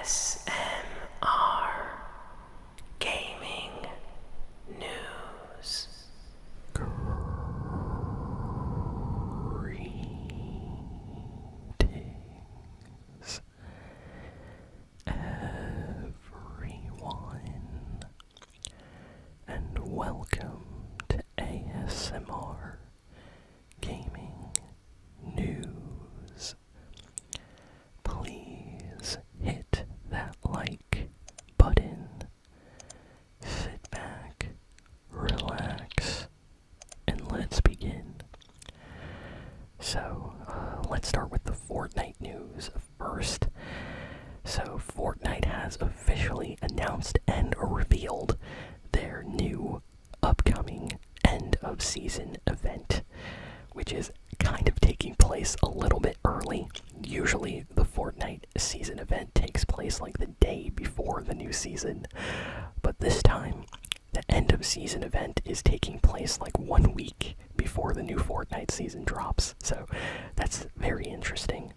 ASMR Gaming News. Greetings, everyone, and welcome to ASMR Gaming News. Please hit that like button, sit back, relax, and let's begin. So, let's start with the Fortnite news first. So, Fortnite has officially announced and revealed their new upcoming end of season event, which is kind of taking place a little bit early. Usually the Fortnite season event takes place like the day before the new season, but this time the end of season event is taking place like 1 week before the new Fortnite season drops, so that's very interesting.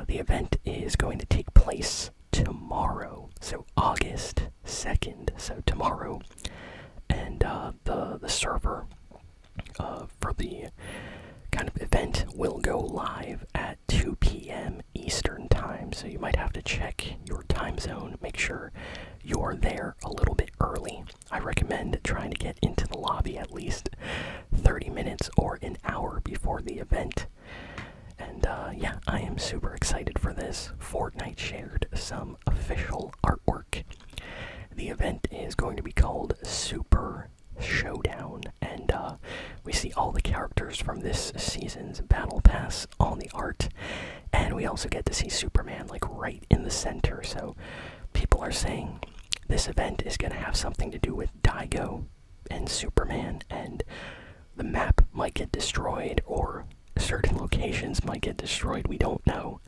The event is going to take place tomorrow, so August 2nd, so tomorrow, and the server for the kind of event will go live at 2 p.m. Eastern time, so you might have to check your time zone, make sure you're there a little bit early. I recommend trying to get into the lobby at least 30 minutes or an hour before the event. And yeah, I am super excited for this. Fortnite shared some official artwork. The event is going to be called Super Showdown, and we see all the characters from this season's Battle Pass on the art, and we also get to see Superman like right in the center, so people are saying this event is going to have something to do with Daigo and Superman, and the map might get destroyed, or certain locations might get destroyed, we don't know,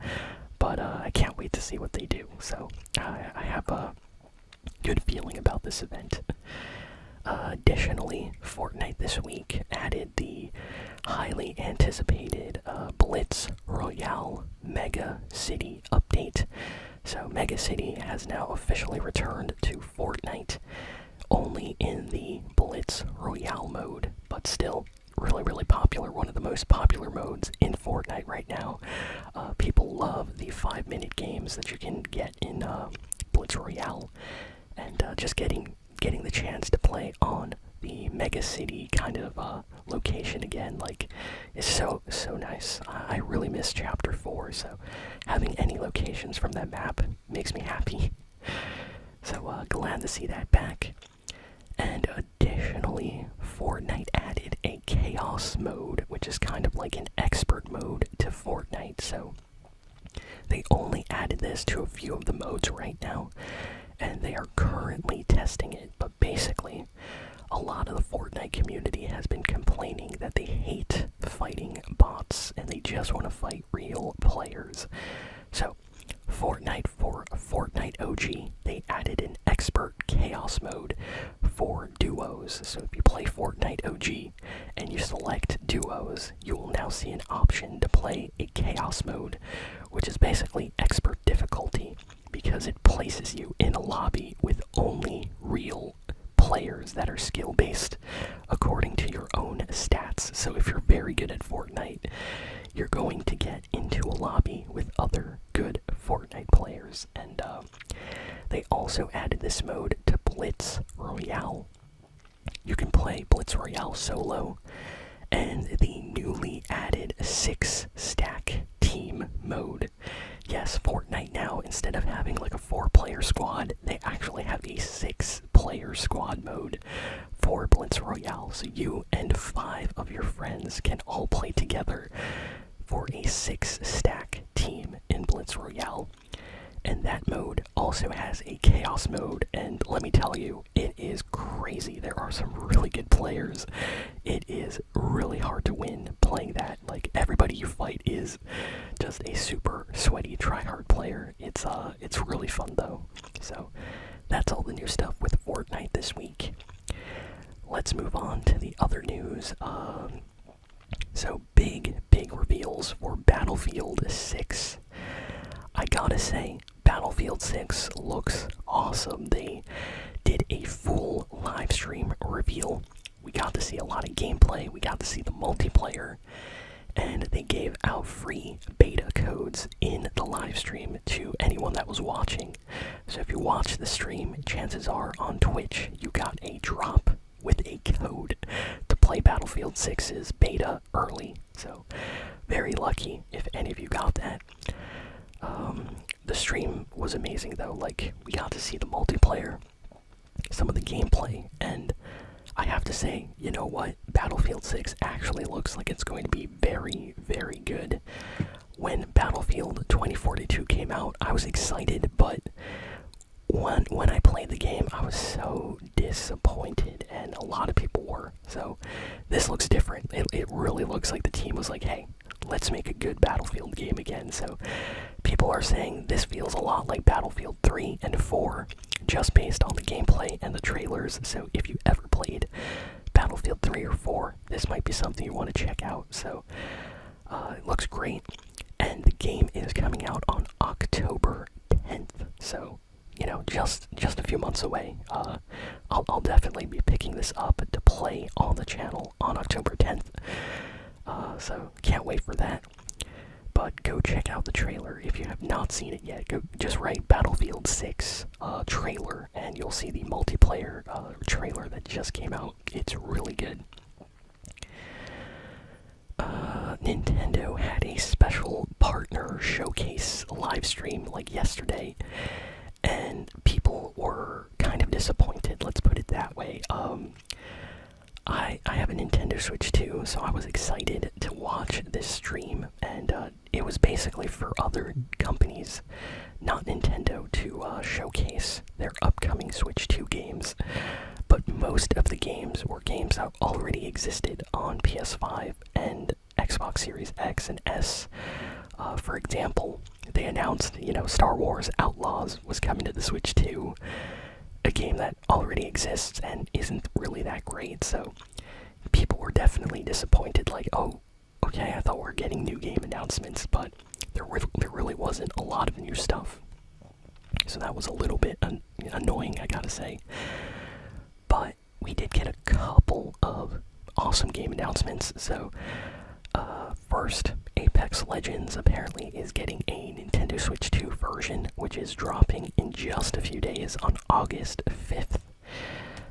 but I can't wait to see what they do, so I have a good feeling about this event. Additionally, Fortnite this week added the highly anticipated Blitz Royale Mega City update. So Mega City has now officially returned to Fortnite, only in the Blitz Royale mode, but still really popular, one of the most popular modes in Fortnite right now. People love the 5-minute games that you can get in Blitz Royale, and just getting the chance to play on the Mega City kind of location again, like, is so nice. I really miss Chapter 4, so having any locations from that map makes me happy. So glad to see that back. And additionally, Fortnite added a Chaos mode, which is kind of like an expert mode to Fortnite, so they only added this to a few of the modes right now, and they are currently testing it, but basically, a lot of the Fortnite community has been complaining that they hate fighting bots, and they just want to fight real players. So, for Fortnite OG, they added an expert chaos mode for duos. So if you play Fortnite OG and you select duos, you will now see an option to play a chaos mode, which is basically expert difficulty, because it places you in a lobby with only real players that are skill-based according to your own stats. So if you're very good at Fortnite, you're going to get into a lobby with other good Fortnite players. And they also added this mode to Blitz Royale. You can play Blitz Royale solo, and the newly added 6-stack team mode. Yes, Fortnite now, instead of having like a 4-player squad, they actually have a 6-player squad mode for Blitz Royale. So you and 5 of your friends can all play together for a 6-stack team in Blitz Royale. And that mode also has a chaos mode, and let me tell you, it is crazy. There are some really good players. It is really hard to win playing that. Like, everybody you fight is just a super sweaty tryhard player. It's really fun though. So that's all the new stuff with Fortnite this week. Let's move on to the other news. So big reveals for Battlefield 6. I gotta say, Battlefield 6 looks awesome. They did a full live stream reveal. We got to see a lot of gameplay, we got to see the multiplayer, and they gave out free beta codes in the live stream to anyone that was watching. So if you watch the stream, chances are on Twitch you got a drop with a code to play Battlefield 6's beta early. So very lucky if any of you got that. The stream was amazing though. Like, we got to see the multiplayer, some of the gameplay, and I have to say, you know what? Battlefield 6 actually looks like it's going to be very, very good. When Battlefield 2042 came out, I was excited, but when I played the game, I was so disappointed, and a lot of people were. So this looks different. It really looks like the team was like, hey, let's make a good Battlefield game again. So people are saying this feels a lot like Battlefield 3 and 4, just based on the gameplay and the trailers. So if you ever played Battlefield 3 or 4, this might be something you want to check out. So it looks great, and the game is coming out on October 10th. So, you know, just a few months away. I'll definitely be picking this up to play on the channel on October 10th. So can't wait for that. But go check out the trailer if you have not seen it yet. Go just write Battlefield 6 trailer, and you'll see the multiplayer trailer that just came out. It's really good. Nintendo had a special partner showcase live stream like yesterday, and people were kind of disappointed, let's put it that way. I have a Nintendo Switch too, so I was excited to watch this stream, and it was basically for other companies, not Nintendo, to showcase their upcoming Switch 2 games. But most of the games were games that already existed on PS5 and Xbox Series X and S. For example, they announced, Star Wars Outlaws was coming to the Switch 2, a game that already exists and isn't really that great. So people were definitely disappointed, like, oh, okay, I thought we were getting new game announcements, but there really wasn't a lot of new stuff. So that was a little bit annoying, I gotta say. But we did get a couple of awesome game announcements. So first, Apex Legends apparently is getting a Nintendo Switch 2 version, which is dropping in just a few days on August 5th.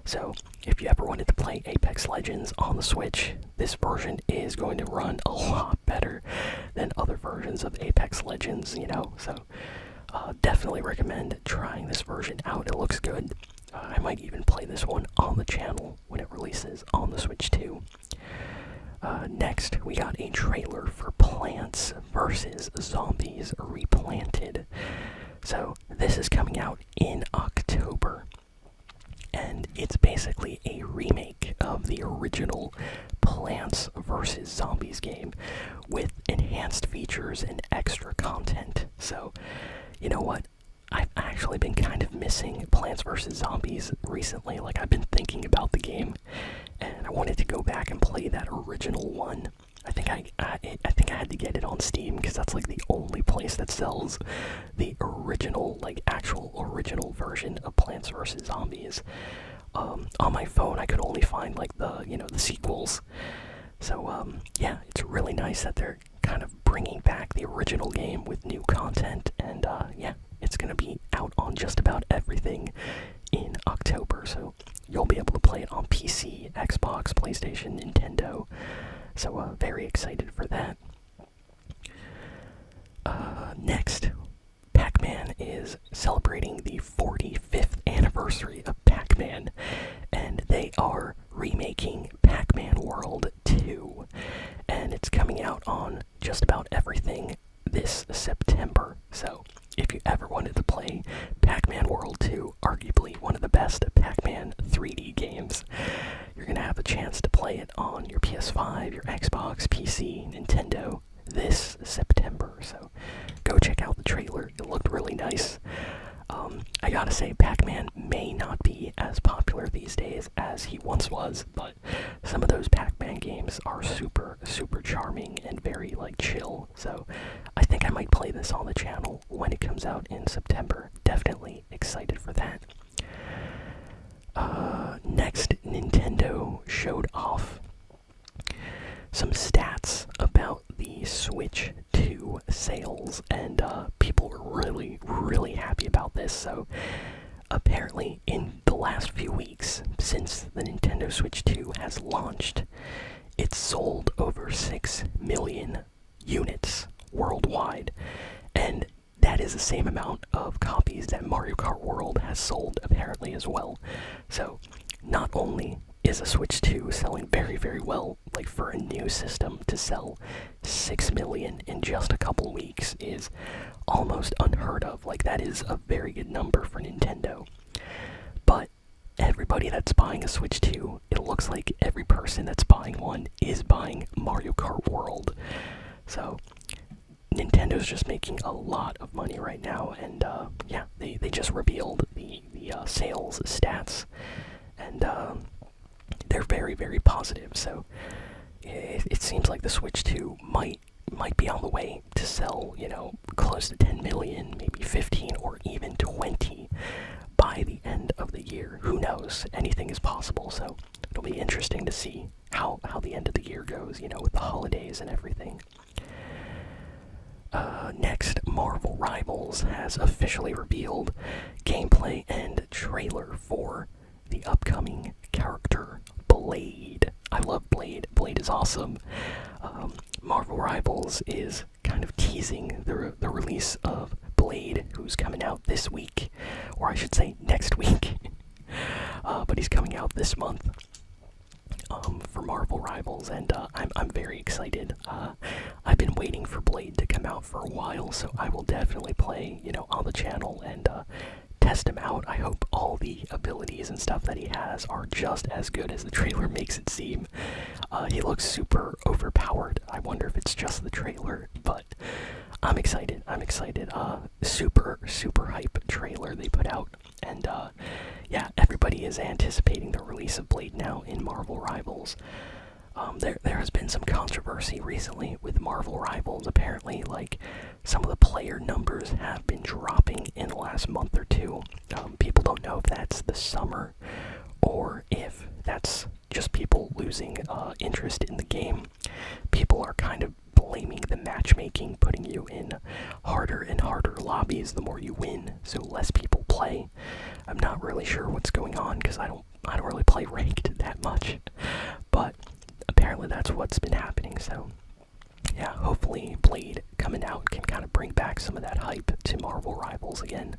So if you ever wanted to play Apex Legends on the Switch, this version is going to run a lot better than other versions of Apex Legends, So definitely recommend trying this version out. It looks good. I might even play this one on the channel when it releases on the Switch 2. Next, we got a trailer for Plants vs. Zombies Replanted. So this is coming out in October, and it's basically a remake of the original Plants vs. Zombies game with enhanced features and extra content. So, you know what? I've actually been kind of missing Plants vs. Zombies recently. Like, I've been thinking about the game, and I wanted to go back and play that original one. I think I had to get it on Steam, because that's like the only place that sells the original, like actual original version of Plants vs. Zombies. On my phone, I could only find like the sequels. So yeah, it's really nice that they're kind of bringing back the original game with new content, and yeah, it's gonna be out on just about everything in October. So you'll be able to play it on PC, Xbox, PlayStation, Nintendo. So very excited for that. Next, PacMan is celebrating the 45th anniversary of PacMan, and they are remaking PacMan World 2, and it's coming out on just about everything this September. So if you ever wanted to play PacMan World 2, arguably one of the best Pac-Man 3D games, you're going to have a chance to play it on your PS5, your Xbox, PC, Nintendo this September. So go check out the trailer. It looked really nice. I gotta say, Pac-Man may not be as popular these days as he once was, but some of those Pac-Man games are super, super charming and very, like, chill. So I think I might play this on the channel when it comes out in September. Definitely excited for that. Next, Nintendo showed off some stats about the Switch 2 sales, and people were really happy about this. So apparently in the last few weeks since the Nintendo Switch 2 has launched, it's sold over 6 million units worldwide, and that is the same amount of copies that Mario Kart World has sold apparently as well. So not only is a Switch 2 selling very well, like for a new system to sell 6 million in just a couple weeks is almost unheard of. Like, that is a very good number for Nintendo. But everybody that's buying a Switch 2, it looks like every person that's buying one is buying Mario Kart World. So Nintendo's just making a lot of money right now, and yeah, they just revealed the sales stats, and they're very positive. So it seems like the Switch 2 might be on the way to sell, you know, close to 10 million, maybe 15 or even 20 by the end of the year. Who knows? Anything is possible. So it'll be interesting to see how the end of the year goes, you know, with the holidays and everything. Next, Marvel Rivals has officially revealed gameplay and trailer for the upcoming character Blade. I love Blade. Blade is awesome. Marvel Rivals is kind of teasing the release of Blade, who's coming out this week, or I should say next week. But he's coming out this month for Marvel Rivals, and I'm very excited. I've been waiting for Blade to come out for a while, so I will definitely play, you know, on the channel and test him out. I hope all the abilities and stuff that he has are just as good as the trailer makes it seem. He looks super overpowered. I wonder if it's just the trailer, but I'm excited. Super hype trailer they put out, and yeah, everybody is anticipating the release of Blade now in Marvel Rivals. There has been some controversy recently with Marvel Rivals. Apparently, like, some of the player numbers have been dropping in the last month or two. People don't know if that's the summer or if that's just people losing interest in the game. People are kind of blaming the matchmaking, putting you in harder and harder lobbies the more you win, so less people play. I'm not really sure what's going on because I don't really play ranked that much, but apparently that's what's been happening. So yeah, hopefully Blade coming out can kind of bring back some of that hype to Marvel Rivals again.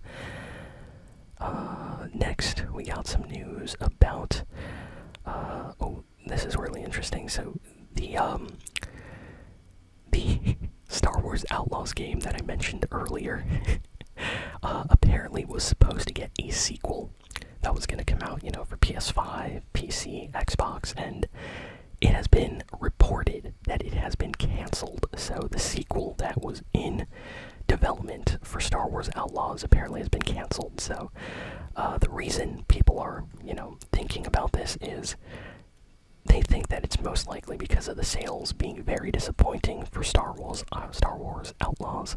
Next, we got some news about oh, this is really interesting. So the Star Wars Outlaws game that I mentioned earlier apparently was supposed to get a sequel that was going to come out, you know, for PS5, PC, Xbox, and it has been reported that it has been canceled. So the sequel that was in development for Star Wars Outlaws apparently has been canceled. So the reason people are, you know, thinking about this is they think that it's most likely because of the sales being very disappointing for Star Wars Outlaws.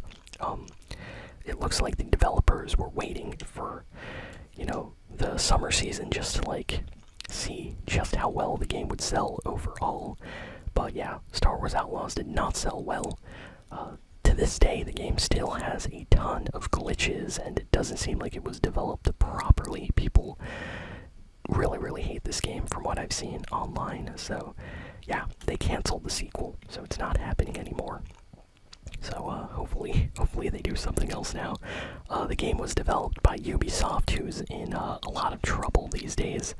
It looks like the developers were waiting for, you know, the summer season just to, like, see just how well the game would sell overall. But yeah, Star Wars Outlaws did not sell well. To this day, the game still has a ton of glitches, and it doesn't seem like it was developed properly. People really hate this game from what I've seen online. So yeah, they canceled the sequel, so it's not happening anymore. So hopefully they do something else now. The game was developed by Ubisoft, who's in a lot of trouble these days.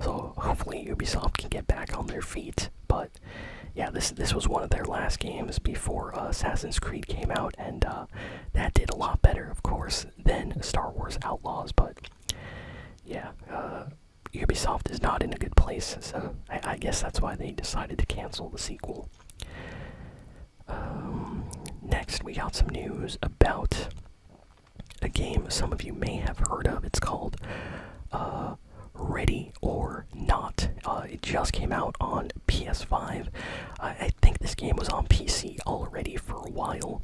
So hopefully Ubisoft can get back on their feet. But yeah, this was one of their last games before Assassin's Creed came out, and that did a lot better, of course, than Star Wars Outlaws. But yeah, Ubisoft is not in a good place, so I guess that's why they decided to cancel the sequel. Next, we got some news about a game some of you may have heard of. It's called Ready or Not. It just came out on PS5. I think this game was on PC already for a while,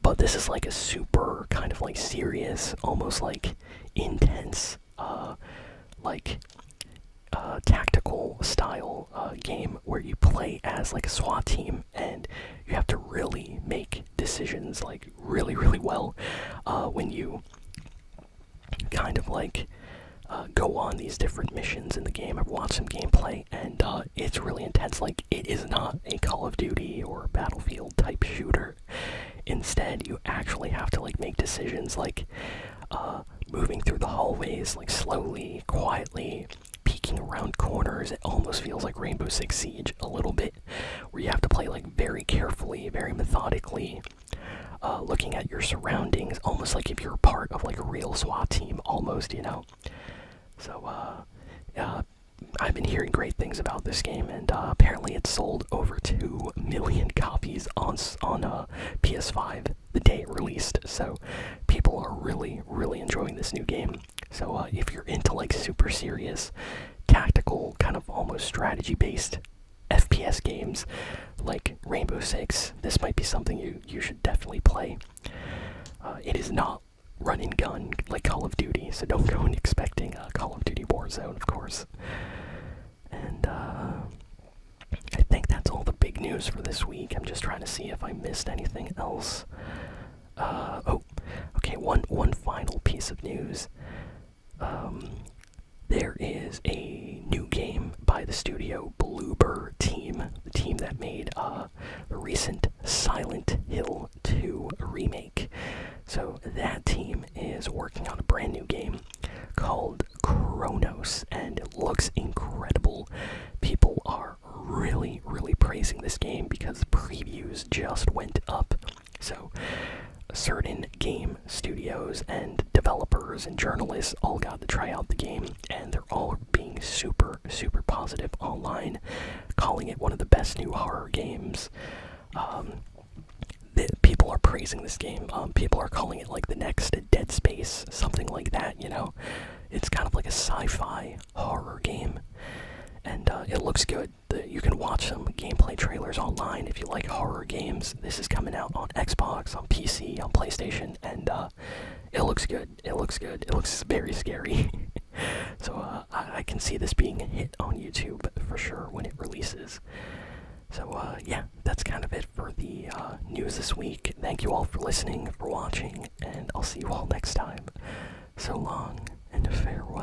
But this is like a super kind of like serious, almost like intense, like tactical style game where you play as like a SWAT team and you have to really make decisions like really well when you kind of like go on these different missions in the game. I've watched some gameplay and it's really intense. Like, it is not a Call of Duty or Battlefield type shooter. Instead, you actually have to like make decisions like moving through the hallways like slowly, quietly, peeking around corners. It almost feels like Rainbow Six Siege a little bit, where you have to play like very carefully, very methodically, looking at your surroundings, almost like if you're a part of like a real SWAT team, almost, you know. So, I've been hearing great things about this game, and apparently it sold over 2 million copies on PS5 the day it released. So people are really enjoying this new game. So if you're into like super serious, tactical, kind of almost strategy-based FPS games like Rainbow Six, this might be something you should definitely play. It is not run and gun like Call of Duty, so don't go in expecting Call of Duty Warzone, of course. And I think that's all the big news for this week. I'm just trying to see if I missed anything else. Oh, okay, one final piece of news. There is a new game by the studio Bloober team, the team that made the recent Silent Hill 2 remake. So that team is working on a brand new game called Kronos, and it looks incredible. People are really praising this game because previews just went up. So certain game studios and developers and journalists all got to try out the game, and they're all being super positive online, calling it one of the best new horror games. People are praising this game. People are calling it like the next Dead Space, something like that, you know. It's kind of like a sci-fi horror game, and it looks good. You can watch some gameplay trailers online if you like horror games. This is coming out on Xbox, on PC, on PlayStation, and it looks good. It looks good. It looks very scary. So I can see this being a hit on YouTube for sure when it releases. So yeah, that's kind of it for the news this week. Thank you all for listening, for watching, and I'll see you all next time. So long and farewell.